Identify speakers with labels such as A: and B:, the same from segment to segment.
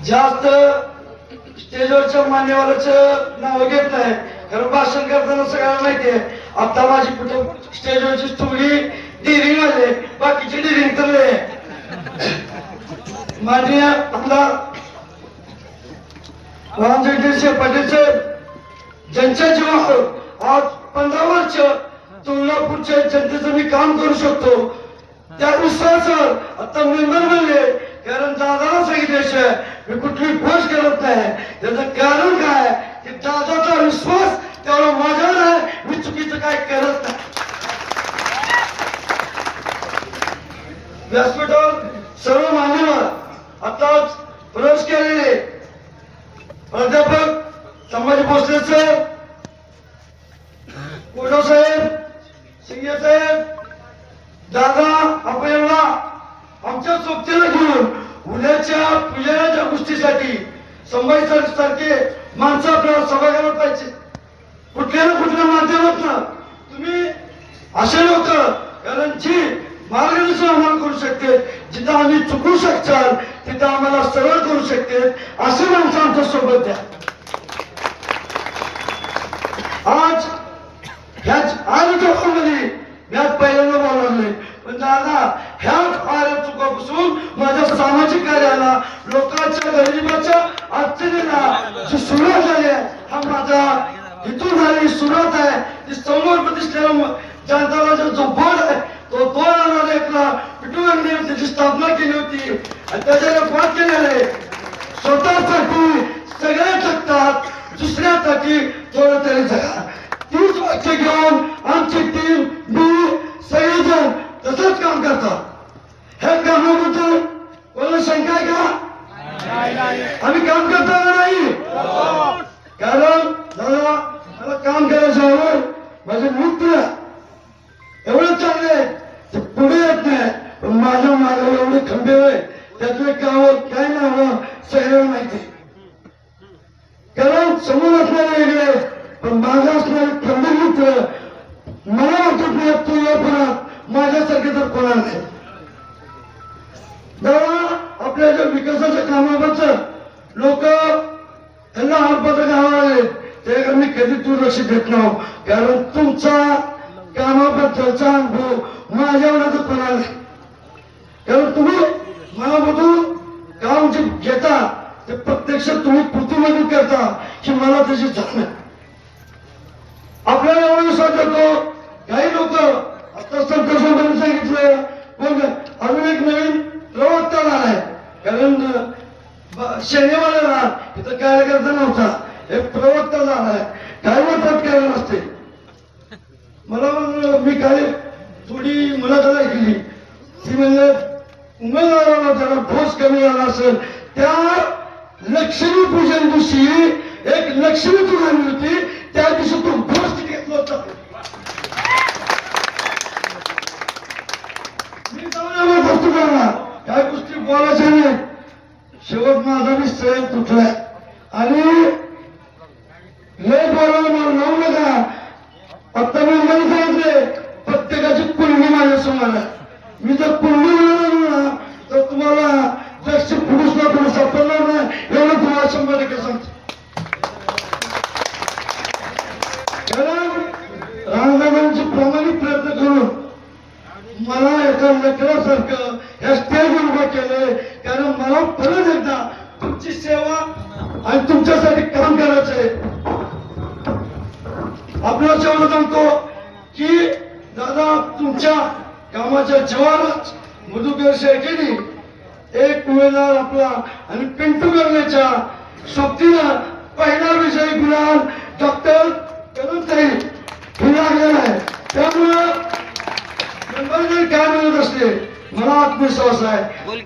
A: जास्त स्टेजवरच्या मान्यवराचं नाव घेत नाही, कारण भाषण करताना सगळ्यांना माहितीये आता माझी कुठं स्टेजवरची थोडी डिरिंग आले, बाकीची डिरिंग तर लय माननीय आपला रामजगदीश पाटील साहेब ज्यांच्या जीवावर आज 15 वर्ष तुळजापूरच्या जनतेचं मी काम करू शकतो, त्या विश्वासावर आता मेंबर बनले, कारण दादाला सांगितल्याशिवाय मी कुठली गोष्ट करत नाही. त्याचं कारण काय की दादाचा विश्वास तेवढा माझ्यावर आहे, मी चुकीचं काय करत नाही. व्यासपीठावर सर्व मान्यवर आताच प्रवेश केलेले प्राध्यापक संभाजी भोसले सर, उद्धव साहेब, सिंगे साहेब, दादा आपल्याला आमच्या सोबतीला घेऊन उद्याच्या पूजनाच्या गोष्टीसाठी संभाजी सर सारखे माणसं आपल्याला सभागृहात पाहिजे. कुठल्या ना कुठल्या माध्यमातून तुम्ही असे लोक, कारण जी मार्गदर्शन आम्हाला करू शकते, जिथं आम्ही चुकू शकताल तिथं आम्हाला सरळ करू शकते, असे माणसं आमच्या सोबत द्या. आज ह्याच आरोग्यामध्ये मी आज पहिल्यांदा बोलवले, पण दादा ह्याच आरोग्य चुकापासून माझ्या सामाजिक कार्याला, लोकांच्या गरिबाच्या अडचणीला जी सुरुवात झाली आहे, हा माझा इथून झालेली सुरुवात आहे. ती समोर प्रतिष्ठेला जनताला जो बोर्ड आहे तो 2001ला पिटूरने त्याची स्थापना केली होती आणि त्याच्याने पाठ केलेले स्वतःसाठी सगळे जगतात, दुसऱ्यासाठी थोडं तरी जगा. तीच वाक्य घेऊन आमची टीम, मी सगळेजण तसंच काम करतात. हे कामाबद्दल कोणाला शंका आहे का? आम्ही काम करतो का नाही? कारण दादा मला काम करायचं आवड, माझे मित्र एवढे चांगले ते पुढे येत नाही, पण माझ्या मागावर एवढे खंबे आहे, त्यातले गाव काय नाव सगळ्यांना माहिती. कारण समोर असणारे वेगळे, पण माझं असणारे खंबे मित्र मला वाटत नाही तुळजापुरात माझ्यासारखे तर कोणा नाही. दादा आपल्या ज्या विकासाच्या कामाबद्दल लोक यांना हडपत गाव आले ते मी कधी दुर्लक्ष देत नाही, कारण तुमचा कामाबद्दलचा अनुभव माझ्यावर कोणाला नाही. कारण तुम्ही मनामधून काम जे घेता ते प्रत्यक्ष तुम्ही कृतीमधून करता की मला त्याची जाण आहे. आपल्याला एवढं विश्वास देतो, काही लोक आता संतोषांनी सांगितलं मग अजून एक नवीन प्रवक्ता झालाय, कारण शनिवारला इथं कार्यकर्ता नव्हता, एक प्रवक्ता झालाय, काय म्हणतात काय नसते. मला मी काय थोडी मुलाखत ऐकली, ती म्हणजे उमेदवाराला जरा ठोस कमी झाला असेल, त्या लक्ष्मी पूजन दिवशी एक लक्ष्मी पूजन होती, त्या दिवशी तो घोष घेतला होता. मी जाऊन गोष्टी करणार, काय गोष्टी बोलायच्या नाही. शेवट माझा मी सैन तुटलाय आणि लय बोलायला मला लावू नका. आता मी मला सांगितले प्रत्येकाची कुंडली माझ्या समोर आहे. मी जर कुंडली म्हणालो ना तर तुम्हाला लक्ष पुरुषला पुढे सापडणार नाही, एवढं तुम्हाला 100% सांगतो. कारण रामदादांचे प्रामाणिक प्रयत्न करून मला एका लेकरासारखं या स्टेजवर उभं केलंय, कारण मला परत एकदा तुमची सेवा आणि तुमच्यासाठी काम करायचं आहे. आपल्याला जेवढं सांगतो की दादा तुमच्या कामाच्या जीवालाच मधुकर शेळकेनी एक उमेदवार आपला आणि पिंटू करण्याच्या सोबतीनं पहिला विजयी गुलाल डॉक्टर कदमताई हे लागलेला आहे. त्यामुळं नंबर जर काय मिळत असले मला आत्मविश्वास आहे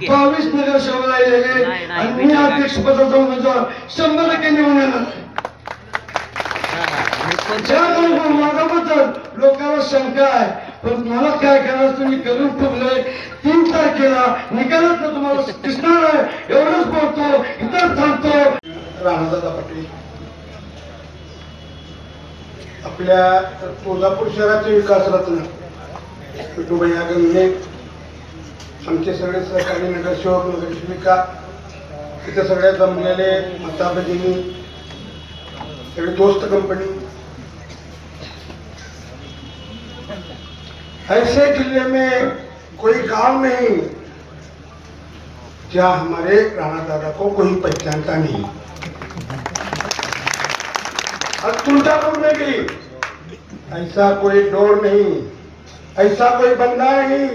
A: 22 नगरसेवक राहिलेले आणि मी अध्यक्ष पदाचा उमेदवार 100% निवडून येणार. माझ्याबद्दल लोकांना शंका आहे, पण मला काय करायचं तुम्ही करून ठेवलंय. 3 तारखेला निकालात तुम्हाला दिसणार आहे. एवढंच बोलतो, इतर थांबतो.
B: राणादादा पाटील आपल्या तुळजापूर शहराचे विकास रत्न विठूभैया गंगणे, आमचे सगळे सहकारी नगरसेवक नगरसेविका, तिथे सगळे जमलेले माता भगिनी, सगळे दोस्त कंपनी, ऐसे जिले में कोई गांव नहीं जहाँ हमारे राणा दादा को कोई पहचानता नहीं। और तुलजापुर में भी ऐसा कोई डोर नहीं, ऐसा कोई बंदा नहीं,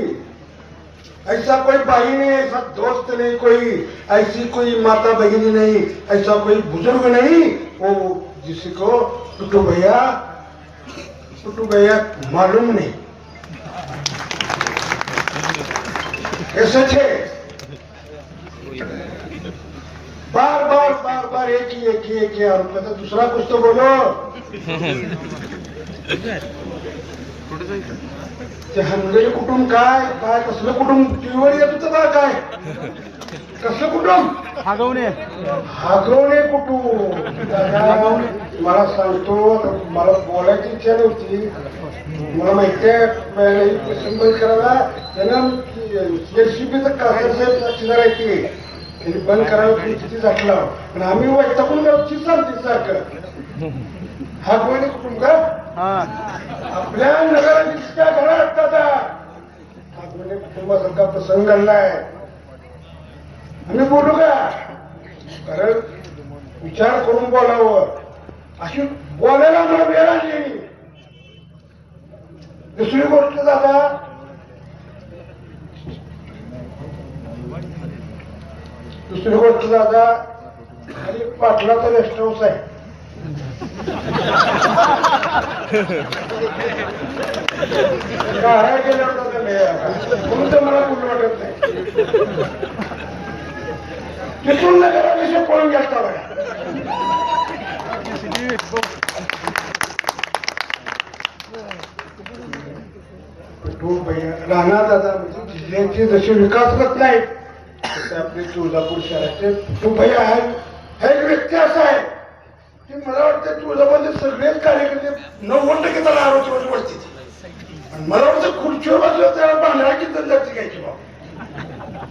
B: ऐसा कोई भाई नहीं, ऐसा दोस्त नहीं, कोई ऐसी कोई माता बहनी नहीं, ऐसा कोई बुजुर्ग नहीं वो जिसको टुटू भैया मालूम नहीं। ये सच है। बार बार एक ही आरोप करता, दूसरा कुछ तो बोलो। ते हनगरी कुटुंब काय काय कसलं कुटुंब टीव्हीवर येत होतं बा, काय कसलं कुटुंब? हागवणे कुटुंब। मला सांगतो, मला बोलायची इच्छा नव्हती, मला माहिती आहे सिंबल करायला त्यानं एलसीबीचं कासाहेब साक्षीदार आहे ते, त्यांनी बंद करायला किती झाकला, पण आम्ही वैतागून गरजची चालते सारखं। हागवणे कुटुंब का आपल्या नगराधीशच्या घरात दादा हागवणे कुटुंबासारखा प्रसंग घडलाय। आम्ही बोलू का? कारण विचार करून बोलावं, अशी बोलायला आम्हाला वेळ आली। दुसरी गोष्ट दादा, खाली पाटलाचा रेस्ट हाऊस आहे, काय गेलं म्हणून तर मला कुठं वाटत नाही। तिथून नगराधीश पळून गेलता बघा। राणा दादा म्हणजे जिल्ह्याचे जसे विकास करत नाही तसे आपले तुळजापूर शहराचे भैया आहेत। हा एक व्यक्ती असा आहे की मला वाटतं तुळजापूरचे सगळेच कार्यकर्ते 90% त्याला आरोग्य पडते, आणि मला वाटतं खुर्चीवर बसलं त्याला बांधला की जाती घ्यायची बाबा,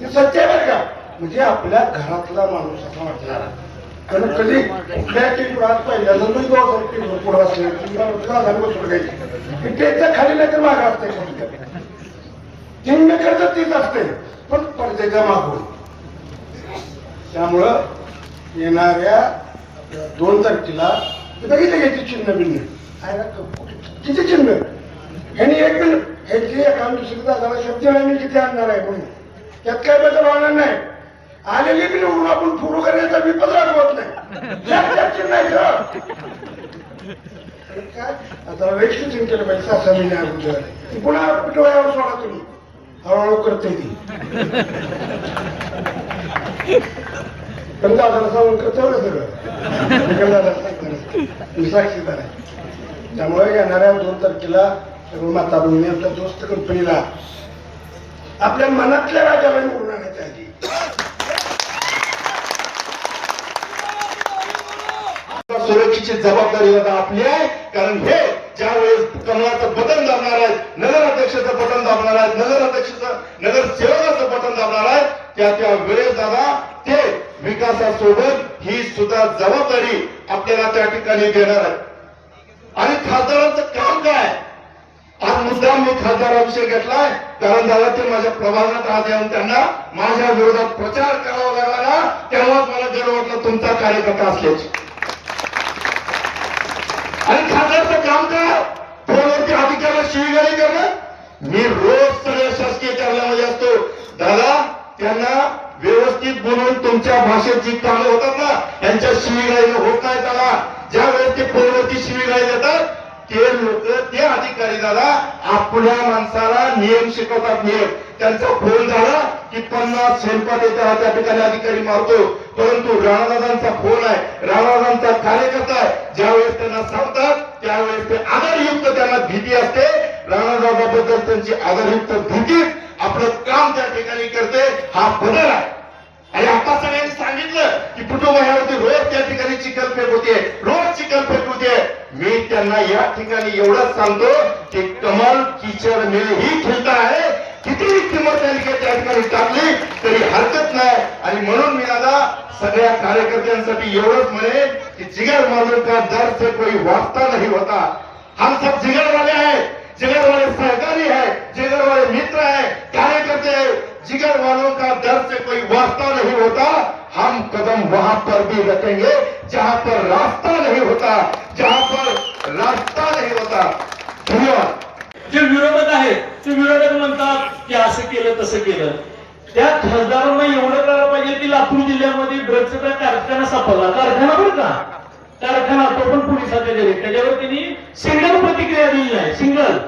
B: ते सत्य आहे बरं का। म्हणजे आपल्या घरातला माणूस असा वाटणार, कारण कधी कुठल्या टीव्हीवर पहिल्यांदा मी टीव्हीवर पुढे असले बसून घ्यायची, त्याच्या खाली नाही तर मागा असते, चिन्ह करत तीच असते, पण पडद्याच्या मागून। त्यामुळं येणाऱ्या 2 तारखेला बघितलं घ्यायची चिन्ह भिन्न किती चिन्ह ह्यांनी एक मिनिट ह्याची एका दुसरी दादाला शब्द मी किती आणणार आहे म्हणून त्यात काय बदल होणार नाही। आलेली बी निवडून आपण सुरू करण्याचा विपद रागवत नाही, चिन्ह आहे काय आता रजिस्ट्रेशन केलं पाहिजे 6 महिने अगोदर, पुन्हा पिठोळ्यावर सोडा तुम्ही, हळूहळू करते ती, पण दादाला सांगून करतो सगळं साक्षीदार आहे। त्यामुळे येणाऱ्या 2 तारखेला सर्व माता बहिणी आपल्या दोस्त कंपनीला आपल्या मनातल्या राजाला निवडून आणायच्या आधी
C: सुरक्षेची जबाबदारी आता आपली आहे, कारण हे ज्या वेळेस कमळाचं बटन दाबणार आहेत, नगराध्यक्षाचं बटन दाबणार आहेत, नगरसेवकाचं बटन दाबणार आहेत, त्या वेळेस दादा ते विकासासोबत ही सुद्धा जबाबदारी आपल्याला त्या ठिकाणी देणार आहे। आणि खासदारांचं काम काय? आज मुद्दा मी खासदाराविषयी घेतलाय, कारण दादा ते माझ्या प्रभागात आज येऊन त्यांना माझ्या विरोधात प्रचार करावा लागला ना, तेव्हाच मला गर्व वाटलं तुमचा कार्यकर्ता असल्याची। आणि खासदारचं काम काय? फोनवरती अधिकाऱ्याला शिवीगाळी करणं। मी रोज सगळ्या शासकीय कार्यालयामध्ये असतो दादा, त्यांना व्यवस्थित बोलून तुमच्या भाषेत जी कामं होतात ना यांच्या शिवीगाळीनं होत नाही। त्याला ज्या वेळेस ते फोनवरती शिवीगाळी देतात ते लोक, ते अधिकारी दादा आपल्या माणसाला नियम शिकवतात, नियम। त्यांचा फोन झाला की 50 स्वयंपाक येतात त्या ठिकाणी अधिकारी मारतो, परंतु राणादादांचा फोन आहे, राणादादांचा कार्यकर्ता आहे, ज्यावेळेस त्यांना सांगतात त्यावेळेस ते आदरयुक्त, त्यांना भीती असते, राणादादाबद्दल त्यांची आदरयुक्त भीती आपलं काम त्या ठिकाणी करते। हा बदल आहे। आणि आता सगळ्यांनी सांगितलं की कुटुंबावरती रोज त्या ठिकाणी चिखलफेक होते, रोज चिखलफेक होते। मी त्यांना या ठिकाणी एवढंच सांगतो की कमल कीचड़ में ही खिलता है, कितीही किंमत त्यांनी त्या ठिकाणी टाकली तरी हरकत नाही। आणि म्हणून मी दादा सगळ्या कार्यकर्त्यांसाठी एवढंच म्हणेन की जिगर वालों का दर से कोई वास्ता नहीं होता. हम सब जिगर वाले हैं, जिगर वाले सहकारी है, जिगर वाले मित्र है, कार्यकर्ते है. जिगर वालों का दर से कोई वास्ता नहीं होता. हम कदम वहां पर भी रखेंगे जहां पर रास्ता नहीं होता, जहां पर रास्ता नहीं होता. धन्यवाद.
D: जे विरोधक आहेत ते विरोधक म्हणतात की असं केलं तसं केलं. त्या खासदारांना एवढं करायला पाहिजे की लातूर जिल्ह्यामध्ये ड्रग्जचा कारखाना सापडला. कारखाना बरं का, कारखाना तो पण पोलिसाच्या घरी, त्याच्यावर त्यांनी सिंगल प्रतिक्रिया दिली नाही, सिंगल.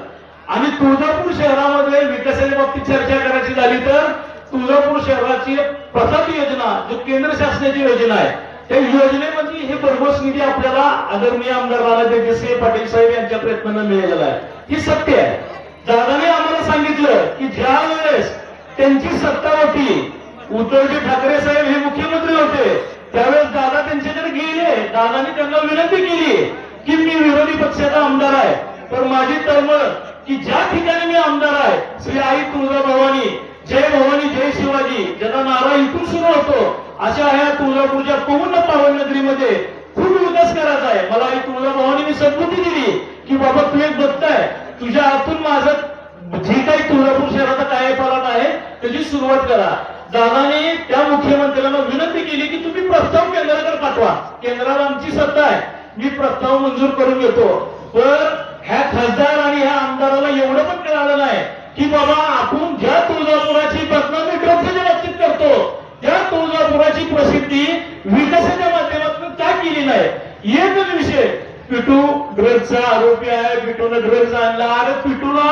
D: आणि तुळजापूर शहरामध्ये विकासाच्या बाबतीत चर्चा करायची झाली तर तुळजापूर शहराची प्रसाद योजना जो केंद्र शासनाची योजना आहे त्या योजनेमध्ये हे भरघोस निधी आपल्याला आदरणीय आमदार राणाजगजितसिंह पाटील साहेब यांच्या प्रयत्नानं मिळालेला आहे. ही सत्य आहे. दादाने आम्हाला सांगितलं की ज्या वेळेस त्यांची सत्ता होती, उद्धवजी ठाकरे साहेब हे मुख्यमंत्री होते, त्यावेळेस दादा त्यांच्याकडे गेले. दादाने त्यांना विनंती केली की मी विरोधी पक्षाचा आमदार आहे, पण माझी तळमळ की ज्या ठिकाणी मी आमदार आहे श्री आई तुळजाभवानी, जय भवानी जय शिवाजी ज्याचा नारा इथून सुरू होतो, अशा ह्या तुळजापूरच्या पूर्ण पावन नगरीमध्ये खूप विकास करायचा आहे. मला आई तुळजाभवानीने संमती दिली की बाबा तू एक भक्त आहे, तुझ्या हातून माझं जे काही तुळजापूर शहराचा कायापालट आहे त्याची सुरुवात करा. दादाने त्या मुख्यमंत्र्यांना विनंती केली की तुम्ही प्रस्ताव केंद्राकडे पाठवा, केंद्राला आमची सत्ता आहे, मी प्रस्ताव मंजूर करून घेतो. पण ह्या खासदार आणि ह्या आमदाराला एवढं पण कळालं नाही की बाबा आपण ज्या तुळजापुराची बदनामी ड्रग्जच्या बाबतीत करतो त्या तुळजापुराची प्रसिद्धी विकासाच्या माध्यमातून का केली नाही. एकच विषय, पिटू ड्रग्जचा आरोपी आहे, पिटूने ड्रग्ज आणला. अरे पिटूला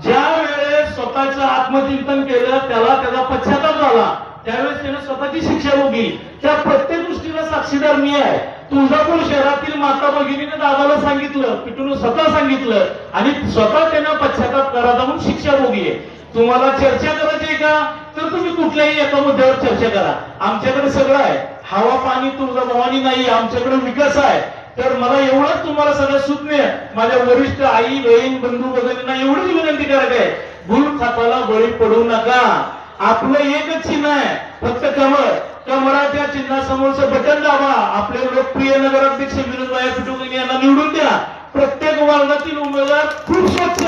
D: ज्या वेळेस स्वतःचं आत्मचिंतन केलं त्याला त्याचा पश्चाताप झाला, त्यावेळेस त्याने स्वतःची शिक्षा भोगली. त्या प्रत्येक गोष्टीला साक्षीदार मी आहे. तुळजापूर शहरातील माता भगिनीने दादाला सांगितलं, पिटूने स्वतः सांगितलं आणि स्वतः त्यांना पश्चाताप करायचा म्हणून शिक्षा भोगली. तुम्हाला चर्चा करायची आहे का तर तुम्ही कुठल्याही एका मुद्द्यावर चर्चा करा. आमच्याकडे सगळं आहे, हवा पाणी तुळजाभवानी नाही, आमच्याकडे विकास आहे. तर मला एवढंच तुम्हाला सगळं सुज्ञ माझ्या वरिष्ठ आई बहीण बंधू भगिनींना एवढीच विनंती करायची आहे, भूल थापाला बळी पडू नका. आपलं एकच चिन्ह आहे, फक्त कमळ. कमळाच्या चिन्हासमोरचं बटन दाबा. आपले लोकप्रिय नगराध्यक्ष विनोदभाई पिटू यांना निवडून द्या. प्रत्येक वर्गातील उमेदवार खूप स्वच्छ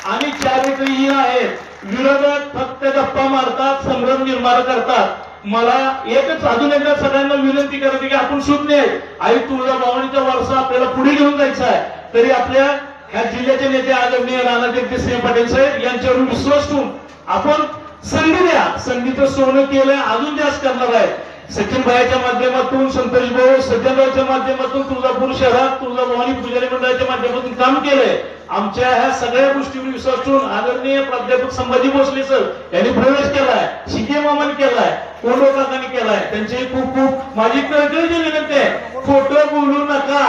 D: आणि चारित्र्यहीन आहेत. विरोधक फक्त गप्पा मारतात, संभ्रम निर्माण करतात. मला एकच अजून एकदा सगळ्यांना विनंती करायची की आपण शून्य आहेत. आई तुळजाभवानीचा वारसा आपल्याला पुढे घेऊन जायचा आहे. तरी आपल्या ह्या जिल्ह्याचे नेते आदरणीय राणाजगजितसिंह पाटील साहेब यांच्यावर विश्वास ठेवून आपण संधी द्या. संधीचं सोनं केलंय, अजून जास्त करणार आहे. सचिन भाईच्या माध्यमातून, संतोष भाऊ सज्जनरावच्या माध्यमातून तुळजापूर शहरात तुळजाभवानी पुजारी मंडळाच्या माध्यमातून काम केलंय. आमच्या ह्या सगळ्या गोष्टीवर विश्वास ठेवून आदरणीय प्राध्यापक संभाजी भोसले सर यांनी प्रवेश केलाय, शिके मामाने केलाय, कोंडो काकांनी केलाय. त्यांचे खूप खूप माझी कळकळीची विनंती आहे, खोटं बोलू नका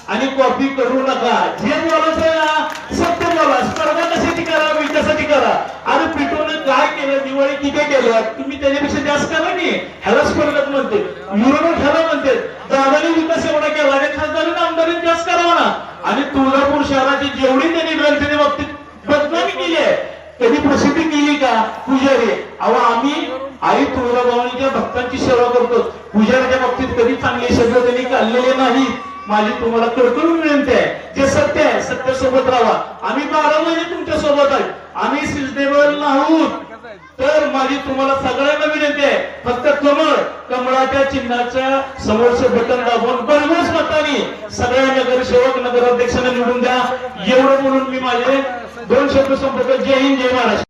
D: आणि कॉपी करू नका. जे बोलायचं आहे ना सत्य बोला. स्पर्धा कशाची करा, विकासाची करा. अरे पिटूने काय केलं, दिवाळी किती केलं, तुम्ही त्याच्यापेक्षा जास्त करा की. ह्याला स्पर्धक म्हणते, विरोधक ह्याला म्हणते. दादाने विकास एवढा केला आणि खासदारांनी आमदारांनी जास्त करावा ना. आणि तुळजापूर शहराची जेवढी त्यांनी ग्रंथाच्या बाबतीत बदनामी केली आहे, कधी प्रसिद्धी केली का पुजारी? अहो आम्ही आई तुळजाभवानीच्या भक्तांची सेवा करतो, पुजाऱ्याच्या बाबतीत कधी चांगले शब्द त्यांनी काढलेले नाही. माझी तुम्हाला कडकडून विनंती आहे, जे सत्य आहे सत्य सोबत राहा. आम्ही 12 महिने तुमच्या सोबत आहे, आम्ही सिजनेबल नाहीत. तर माझी तुम्हाला सगळ्यांना विनंती आहे, फक्त कमळाच्या चिन्हाच्या समोरचं बटन दाबून भरघोस मताने सगळ्या नगरसेवक नगराध्यक्षांना निवडून द्या. एवढं बोलून मी माझे 2 शब्द संपवतो. जय हिंद, जय महाराष्ट्र.